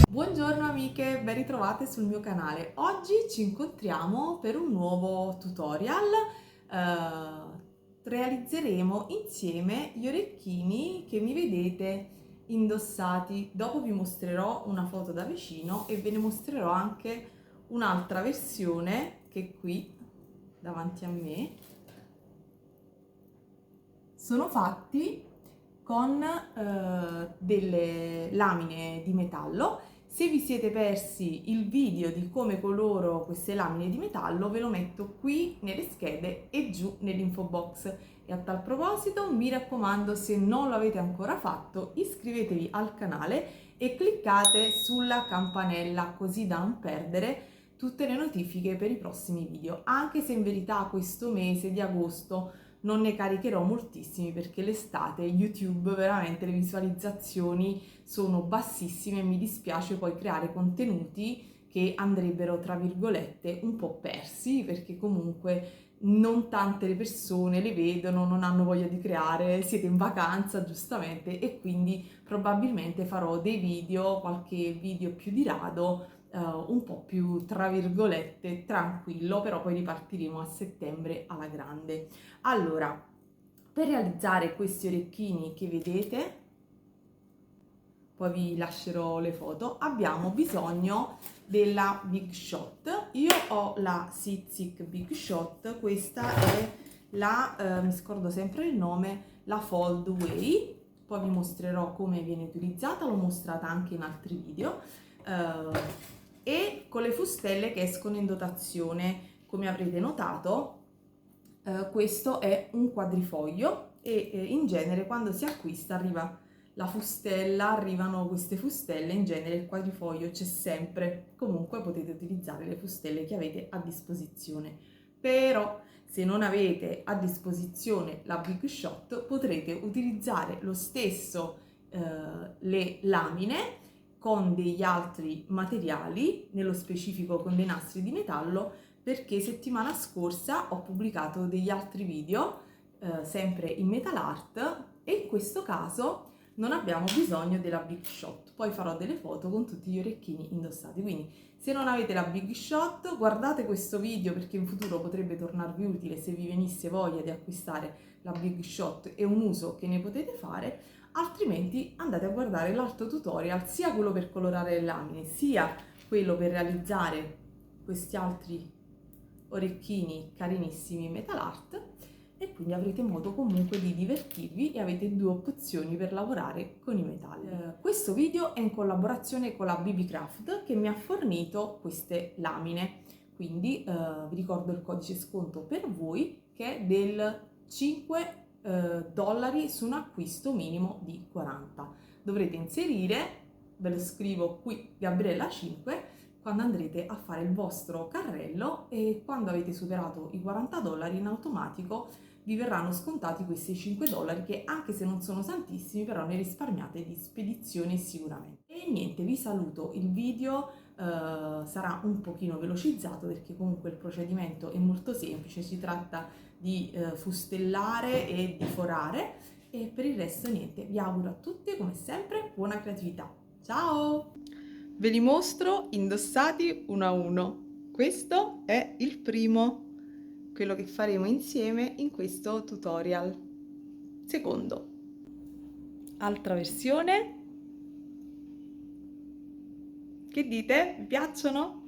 Buongiorno amiche, ben ritrovate sul mio canale. Oggi ci incontriamo per un nuovo tutorial. Realizzeremo insieme gli orecchini che mi vedete indossati. Dopo vi mostrerò una foto da vicino e ve ne mostrerò anche un'altra versione che è qui davanti a me. Sono fatti con delle lamine di metallo. Se vi siete persi il video di come coloro queste lamine di metallo, ve lo metto qui nelle schede e giù nell'info box. E a tal proposito mi raccomando, se non lo avete ancora fatto, iscrivetevi al canale e cliccate sulla campanella così da non perdere tutte le notifiche per i prossimi video, anche se in verità questo mese di agosto non ne caricherò moltissimi perché l'estate YouTube veramente le visualizzazioni sono bassissime e mi dispiace poi creare contenuti che andrebbero tra virgolette un po' persi, perché comunque non tante le persone le vedono, non hanno voglia di creare, siete in vacanza giustamente, e quindi probabilmente farò dei video, qualche video più di rado, un po' più tra virgolette tranquillo, però poi ripartiremo a settembre alla grande. Allora, per realizzare questi orecchini che vedete, poi vi lascerò le foto, abbiamo bisogno della Big Shot. Io ho la Sitsic Big Shot, questa è la, mi scordo sempre il nome, la Fold Way. Poi vi mostrerò come viene utilizzata, l'ho mostrata anche in altri video. E con le fustelle che escono in dotazione, come avrete notato, questo è un quadrifoglio e in genere quando si acquista arriva la fustella, arrivano queste fustelle, in genere il quadrifoglio c'è sempre. Comunque potete utilizzare le fustelle che avete a disposizione, però se non avete a disposizione la Big Shot potrete utilizzare lo stesso le lamine con degli altri materiali, nello specifico con dei nastri di metallo, perché settimana scorsa ho pubblicato degli altri video sempre in metal art e in questo caso non abbiamo bisogno della Big Shot. Poi farò delle foto con tutti gli orecchini indossati, quindi se non avete la Big Shot guardate questo video perché in futuro potrebbe tornarvi utile se vi venisse voglia di acquistare la Big Shot e un uso che ne potete fare. Altrimenti andate a guardare l'altro tutorial, sia quello per colorare le lamine, sia quello per realizzare questi altri orecchini carinissimi in metal art, e quindi avrete modo comunque di divertirvi e avete due opzioni per lavorare con i metalli. Questo video è in collaborazione con la BB Craft che mi ha fornito queste lamine, quindi vi ricordo il codice sconto per voi che è del 5 dollari su un acquisto minimo di 40. Dovrete inserire, ve lo scrivo qui, Gabriella 5, quando andrete a fare il vostro carrello, e quando avete superato i 40 dollari in automatico vi verranno scontati questi 5 dollari che, anche se non sono tantissimi, però ne risparmiate di spedizione sicuramente. E niente, vi saluto. Il video sarà un pochino velocizzato perché comunque il procedimento è molto semplice, si tratta di fustellare e di forare, e per il resto niente, vi auguro a tutti come sempre buona creatività. Ciao! Ve li mostro indossati uno a uno. Questo è il primo, quello che faremo insieme in questo tutorial. Secondo, altra versione. Che dite? Vi piacciono?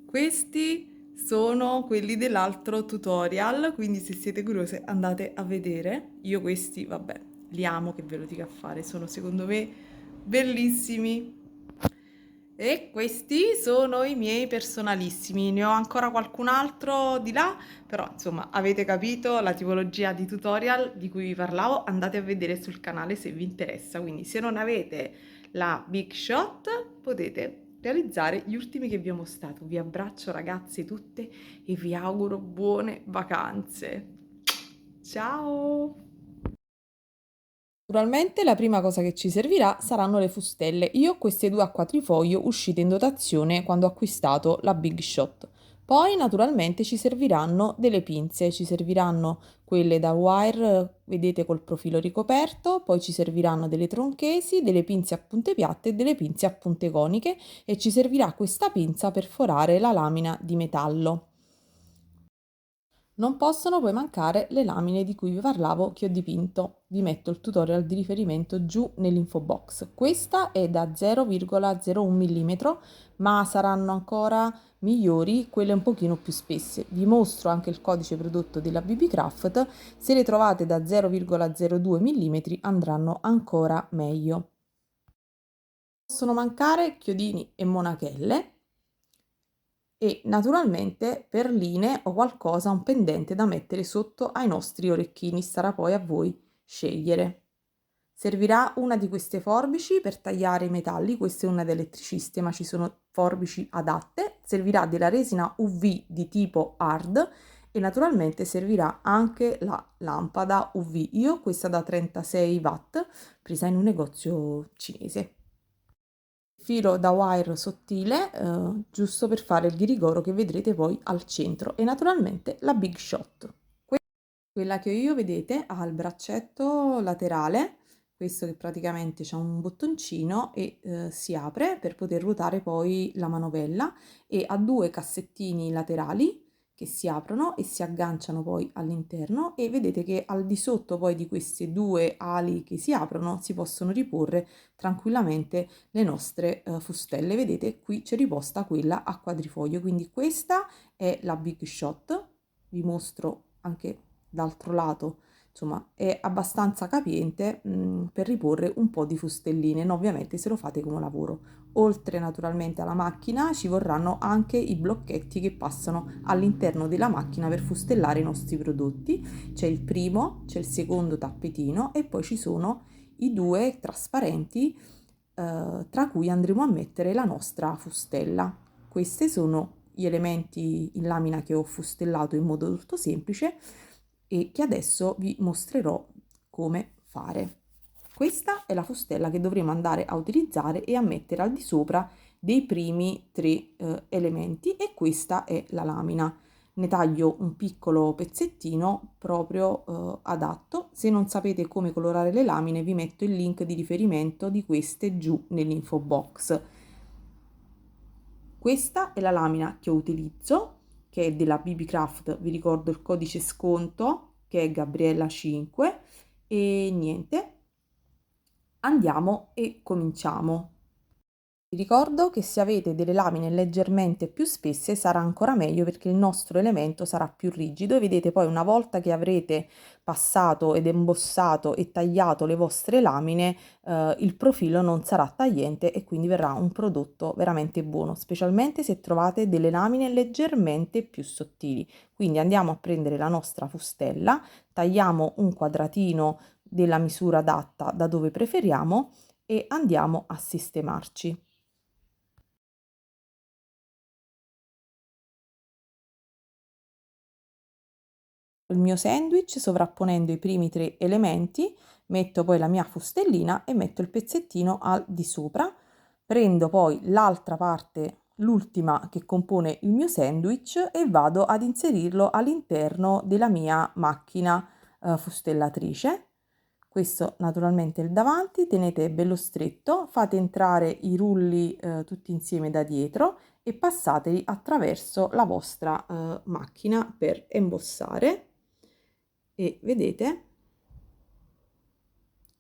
Questi sono quelli dell'altro tutorial, quindi se siete curiose andate a vedere. Io questi, vabbè, li amo, che ve lo dica a fare, sono secondo me bellissimi. E questi sono i miei personalissimi, ne ho ancora qualcun altro di là, però insomma avete capito la tipologia di tutorial di cui vi parlavo, andate a vedere sul canale se vi interessa. Quindi se non avete la Big Shot potete realizzare gli ultimi che vi ho mostrato. Vi abbraccio ragazze tutte e vi auguro buone vacanze. Ciao! Naturalmente la prima cosa che ci servirà saranno le fustelle. Io ho queste due a quadrifoglio uscite in dotazione quando ho acquistato la Big Shot. Poi naturalmente ci serviranno delle pinze, ci serviranno quelle da wire, vedete col profilo ricoperto, poi ci serviranno delle tronchesi, delle pinze a punte piatte e delle pinze a punte coniche e ci servirà questa pinza per forare la lamina di metallo. Non possono poi mancare le lamine di cui vi parlavo che ho dipinto. Vi metto il tutorial di riferimento giù nell'info box. Questa è da 0,01 mm, ma saranno ancora migliori quelle un pochino più spesse. Vi mostro anche il codice prodotto della BB Craft. Se le trovate da 0,02 mm andranno ancora meglio. Possono mancare chiodini e monachelle e naturalmente perline o qualcosa, un pendente da mettere sotto ai nostri orecchini, sarà poi a voi scegliere. Servirà una di queste forbici per tagliare i metalli, questa è una da elettriciste ma ci sono forbici adatte, servirà della resina UV di tipo hard e naturalmente servirà anche la lampada UV, io ho questa da 36 watt presa in un negozio cinese. Filo da wire sottile, giusto per fare il ghirigoro che vedrete poi al centro e naturalmente la Big Shot. Quella che io vedete ha il braccetto laterale, questo che praticamente c'è un bottoncino e si apre per poter ruotare poi la manovella e ha due cassettini laterali che si aprono e si agganciano poi all'interno e vedete che al di sotto poi di queste due ali che si aprono si possono riporre tranquillamente le nostre fustelle. Vedete qui c'è riposta quella a quadrifoglio, quindi questa è la Big Shot, vi mostro anche d'altro lato, insomma è abbastanza capiente per riporre un po' di fustelline, no, ovviamente se lo fate come lavoro. Oltre naturalmente alla macchina ci vorranno anche i blocchetti che passano all'interno della macchina per fustellare i nostri prodotti. C'è il primo, c'è il secondo tappetino e poi ci sono i due trasparenti tra cui andremo a mettere la nostra fustella. Questi sono gli elementi in lamina che ho fustellato in modo molto semplice e che adesso vi mostrerò come fare. Questa è la fustella che dovremo andare a utilizzare e a mettere al di sopra dei primi tre elementi e questa è la lamina. Ne taglio un piccolo pezzettino proprio adatto. Se non sapete come colorare le lamine vi metto il link di riferimento di queste giù nell'info box. Questa è la lamina che utilizzo, che è della BB Craft, vi ricordo il codice sconto che è Gabriella 5 e niente, andiamo e cominciamo. Vi ricordo che se avete delle lamine leggermente più spesse sarà ancora meglio perché il nostro elemento sarà più rigido e vedete poi una volta che avrete passato ed imbossato e tagliato le vostre lamine il profilo non sarà tagliente e quindi verrà un prodotto veramente buono, specialmente se trovate delle lamine leggermente più sottili. Quindi andiamo a prendere la nostra fustella, tagliamo un quadratino della misura adatta da dove preferiamo e andiamo a sistemarci. Il mio sandwich sovrapponendo i primi tre elementi, metto poi la mia fustellina e metto il pezzettino al di sopra, prendo poi l'altra parte, l'ultima che compone il mio sandwich e vado ad inserirlo all'interno della mia macchina fustellatrice. Questo naturalmente è il davanti, tenete bello stretto, fate entrare i rulli tutti insieme da dietro e passateli attraverso la vostra macchina per embossare e vedete,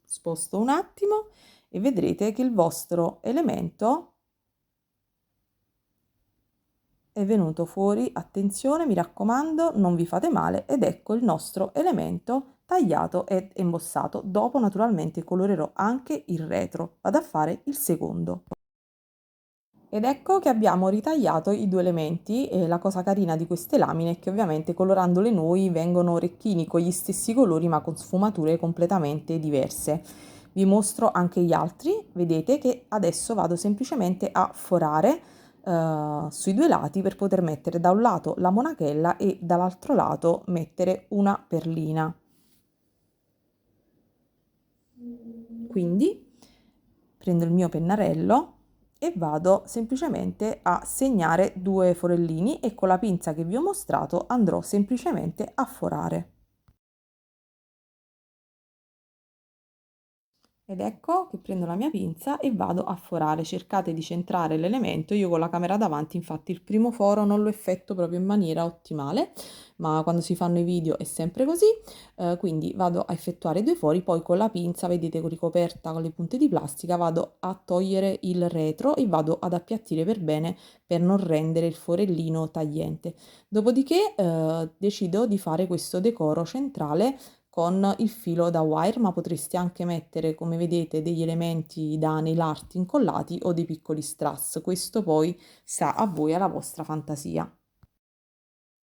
sposto un attimo e vedrete che il vostro elemento è venuto fuori. Attenzione, mi raccomando, non vi fate male ed ecco il nostro elemento tagliato ed embossato. Dopo naturalmente colorerò anche il retro, vado a fare il secondo. Ed ecco che abbiamo ritagliato i due elementi e la cosa carina di queste lamine è che ovviamente colorandole noi vengono orecchini con gli stessi colori ma con sfumature completamente diverse. Vi mostro anche gli altri, vedete che adesso vado semplicemente a forare sui due lati per poter mettere da un lato la monachella e dall'altro lato mettere una perlina. Quindi prendo il mio pennarello e vado semplicemente a segnare 2 forellini e con la pinza che vi ho mostrato andrò semplicemente a forare. Ed ecco che prendo la mia pinza e vado a forare. Cercate di centrare l'elemento. Io con la camera davanti, infatti, il primo foro non lo effetto proprio in maniera ottimale, ma quando si fanno i video è sempre così. Quindi vado a effettuare 2 fori, poi con la pinza, vedete, ricoperta con le punte di plastica, vado a togliere il retro e vado ad appiattire per bene per non rendere il forellino tagliente. Dopodiché decido di fare questo decoro centrale con il filo da wire, ma potreste anche mettere, come vedete, degli elementi da nail art incollati o dei piccoli strass. Questo poi sta a voi, alla vostra fantasia.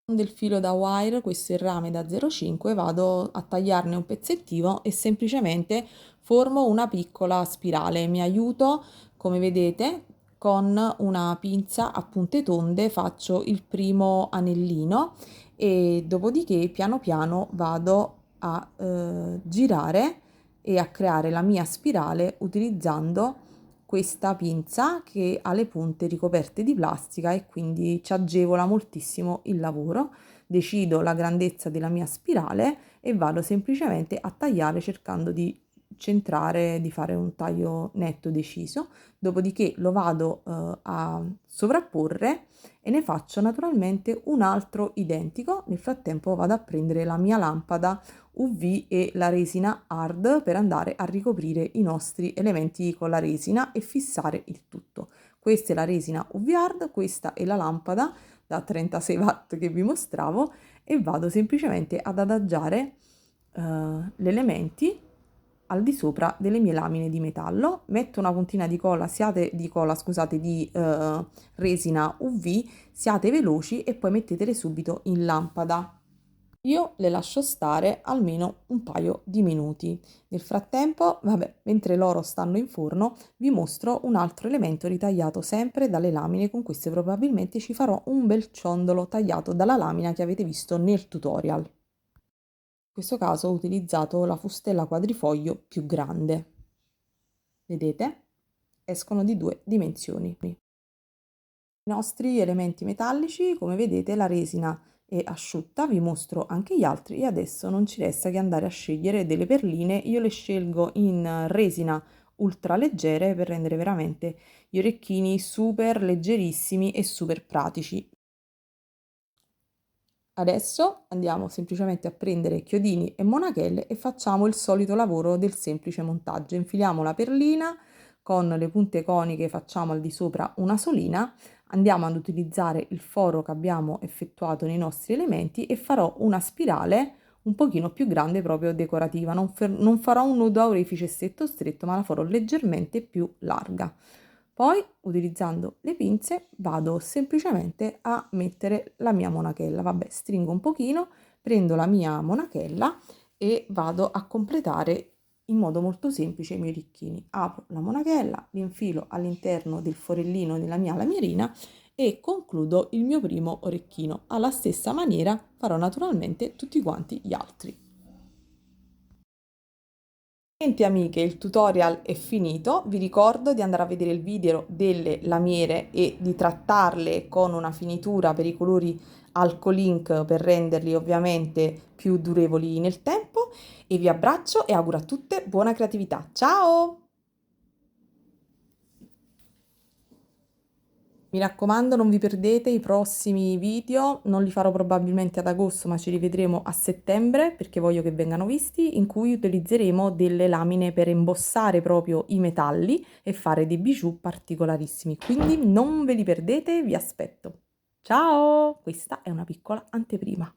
Con del filo da wire, questo è il rame da 0,5, vado a tagliarne un pezzettino e semplicemente formo una piccola spirale. Mi aiuto, come vedete, con una pinza a punte tonde, faccio il primo anellino e dopodiché piano piano vado a girare e a creare la mia spirale utilizzando questa pinza che ha le punte ricoperte di plastica e quindi ci agevola moltissimo il lavoro. Decido la grandezza della mia spirale e vado semplicemente a tagliare cercando di centrare, di fare un taglio netto deciso, dopodiché lo vado a sovrapporre e ne faccio naturalmente un altro identico. Nel frattempo vado a prendere la mia lampada UV e la resina hard per andare a ricoprire i nostri elementi con la resina e fissare il tutto. Questa è la resina UV hard, questa è la lampada da 36 watt che vi mostravo e vado semplicemente ad adagiare gli elementi al di sopra delle mie lamine di metallo. Metto una puntina di colla, scusate, di resina UV, siate veloci e poi mettetele subito in lampada. Io le lascio stare almeno un paio di minuti. Nel frattempo, vabbè, mentre loro stanno in forno, vi mostro un altro elemento ritagliato sempre dalle lamine. Con queste probabilmente ci farò un bel ciondolo tagliato dalla lamina che avete visto nel tutorial. In questo caso ho utilizzato la fustella quadrifoglio più grande. Vedete? Escono di 2 dimensioni. I nostri elementi metallici, come vedete, la resina è asciutta, vi mostro anche gli altri e adesso non ci resta che andare a scegliere delle perline. Io le scelgo in resina ultra leggere per rendere veramente gli orecchini super leggerissimi e super pratici. Adesso andiamo semplicemente a prendere chiodini e monachelle e facciamo il solito lavoro del semplice montaggio. Infiliamo la perlina, con le punte coniche facciamo al di sopra una solina, andiamo ad utilizzare il foro che abbiamo effettuato nei nostri elementi e farò una spirale un pochino più grande, proprio decorativa. Non farò un nudo a orifice stretto, ma la farò leggermente più larga. Poi, utilizzando le pinze, vado semplicemente a mettere la mia monachella. Vabbè, stringo un pochino, prendo la mia monachella e vado a completare in modo molto semplice i miei orecchini. Apro la monachella, li infilo all'interno del forellino della mia lamierina e concludo il mio primo orecchino. Alla stessa maniera farò naturalmente tutti quanti gli altri. Niente amiche, il tutorial è finito, vi ricordo di andare a vedere il video delle lamiere e di trattarle con una finitura per i colori alcolink per renderli ovviamente più durevoli nel tempo e vi abbraccio e auguro a tutte buona creatività. Ciao! Mi raccomando, non vi perdete i prossimi video, non li farò probabilmente ad agosto, ma ci rivedremo a settembre perché voglio che vengano visti, in cui utilizzeremo delle lamine per embossare proprio i metalli e fare dei bijou particolarissimi. Quindi non ve li perdete, vi aspetto. Ciao! Questa è una piccola anteprima.